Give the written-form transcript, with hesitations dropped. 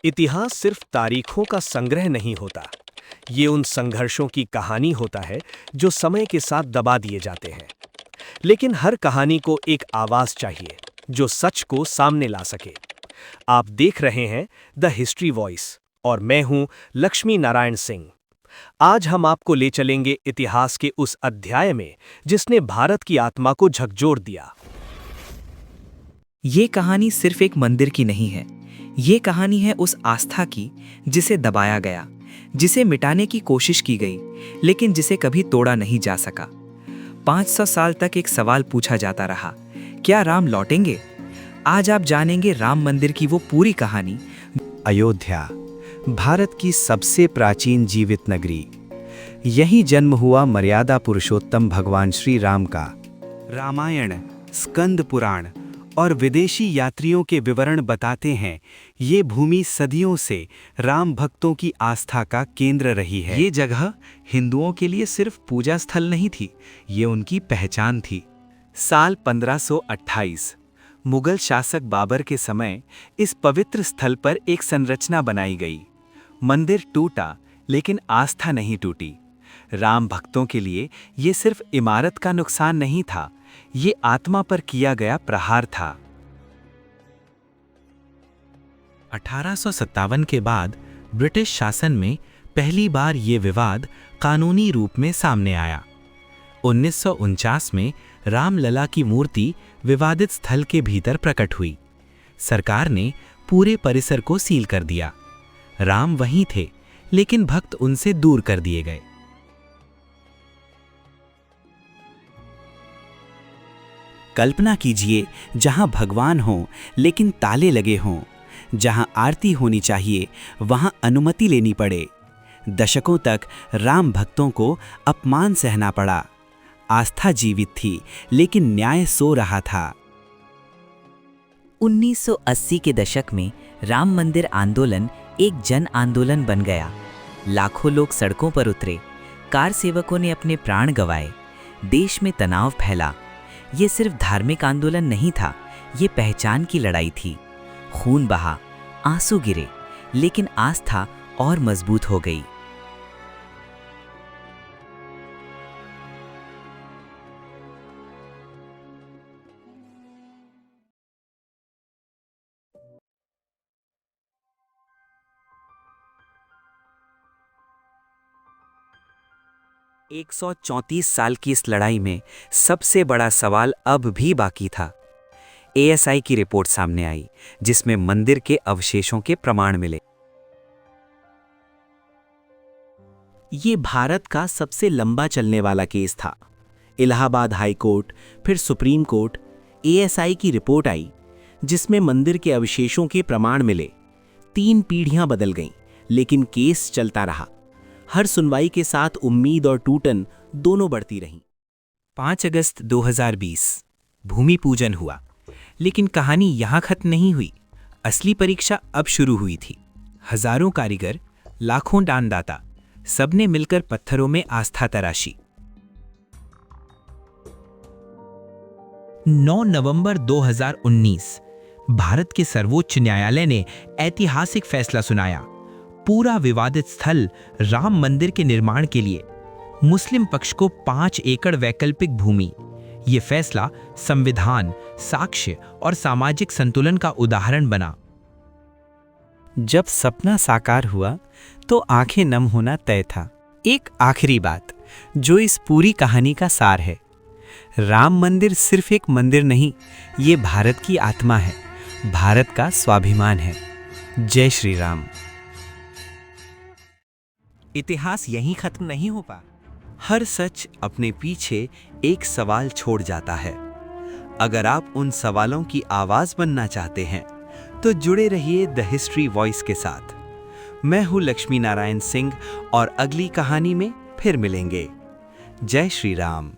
इतिहास सिर्फ तारीखों का संग्रह नहीं होता। ये उन संघर्षों की कहानी होता है जो समय के साथ दबा दिए जाते हैं। लेकिन हर कहानी को एक आवाज चाहिए जो सच को सामने ला सके। आप देख रहे हैं द हिस्ट्री वॉइस और मैं हूं लक्ष्मी नारायण सिंह। आज हम आपको ले चलेंगे इतिहास के उस अध्याय में जिसने भारत की आत्मा को झकझोर दिया। ये कहानी सिर्फ एक मंदिर की नहीं है। ये कहानी है उस आस्था की जिसे दबाया गया, जिसे मिटाने की कोशिश की गई, लेकिन जिसे कभी तोड़ा नहीं जा सका। 500 साल तक एक सवाल पूछा जाता रहा, क्या राम लौटेंगे? आज आप जानेंगे राम मंदिर की वो पूरी कहानी। अयोध्या, भारत की सबसे प्राचीन जीवित नगरी। यहीं जन्म हुआ मर्यादा पुरुषोत्तम भगवान श्री राम का। रामायण, स्कंद पुराण और विदेशी यात्रियों के विवरण बताते हैं, ये भूमि सदियों से राम भक्तों की आस्था का केंद्र रही है। ये जगह हिंदुओं के लिए सिर्फ पूजा स्थल नहीं थी, ये उनकी पहचान थी। साल 1528 मुगल शासक बाबर के समय इस पवित्र स्थल पर एक संरचना बनाई गई। मंदिर टूटा, लेकिन आस्था नहीं टूटी। राम भक्तों के लिए ये सिर्फ इमारत का नुकसान नहीं था, ये आत्मा पर किया गया प्रहार था। 1857 के बाद ब्रिटिश शासन में पहली बार ये विवाद कानूनी रूप में सामने आया। 1949 में रामलला की मूर्ति विवादित स्थल के भीतर प्रकट हुई। सरकार ने पूरे परिसर को सील कर दिया। राम वहीं थे, लेकिन भक्त उनसे दूर कर दिए गए। कल्पना कीजिए, जहां भगवान हों लेकिन ताले लगे हों, जहां आरती होनी चाहिए वहां अनुमति लेनी पड़े। दशकों तक राम भक्तों को अपमान सहना पड़ा। आस्था जीवित थी, लेकिन न्याय सो रहा था। 1980 के दशक में राम मंदिर आंदोलन एक जन आंदोलन बन गया। लाखों लोग सड़कों पर उतरे, कार सेवकों ने अपने प्राण गंवाए, देश में तनाव फैला। ये सिर्फ धार्मिक आंदोलन नहीं था, ये पहचान की लड़ाई थी। खून बहा, आंसू गिरे, लेकिन आस्था और मजबूत हो गई। एक 134 साल की इस लड़ाई में सबसे बड़ा सवाल अब भी बाकी था। एएसआई की रिपोर्ट सामने आई, जिसमें मंदिर के अवशेषों के प्रमाण मिले। ये भारत का सबसे लंबा चलने वाला केस था। इलाहाबाद हाई कोर्ट, फिर सुप्रीम कोर्ट। एएसआई की रिपोर्ट आई, जिसमें मंदिर के अवशेषों के प्रमाण मिले। 3 पीढ़ियां बदल गईं, लेकिन केस चलता रहा। हर सुनवाई के साथ उम्मीद और टूटन दोनों बढ़ती रहीं। 5 अगस्त 2020 भूमि पूजन हुआ, लेकिन कहानी यहाँ खत्म नहीं हुई। असली परीक्षा अब शुरू हुई थी। हजारों कारीगर, लाखों दानदाता, सबने मिलकर पत्थरों में आस्था तराशी। 9 नवंबर 2019 भारत के सर्वोच्च न्यायालय ने ऐतिहासिक फैसला सुनाया। पूरा विवादित स्थल राम मंदिर के निर्माण के लिए मुस्लिम पक्ष को 5 एकड़ वैकल्पिक भूमि। यह फैसला संविधान, साक्ष्य और सामाजिक संतुलन का उदाहरण बना। जब सपना साकार हुआ तो आंखें नम होना तय था। एक आखिरी बात जो इस पूरी कहानी का सार है, राम मंदिर सिर्फ एक मंदिर नहीं, ये भारत की आत्मा है, भारत का स्वाभिमान है। जय श्री राम। इतिहास यहीं खत्म नहीं हो पा। हर सच अपने पीछे एक सवाल छोड़ जाता है। अगर आप उन सवालों की आवाज बनना चाहते हैं तो जुड़े रहिए द हिस्ट्री वॉइस के साथ। मैं हूं लक्ष्मी नारायण सिंह और अगली कहानी में फिर मिलेंगे। जय श्री राम।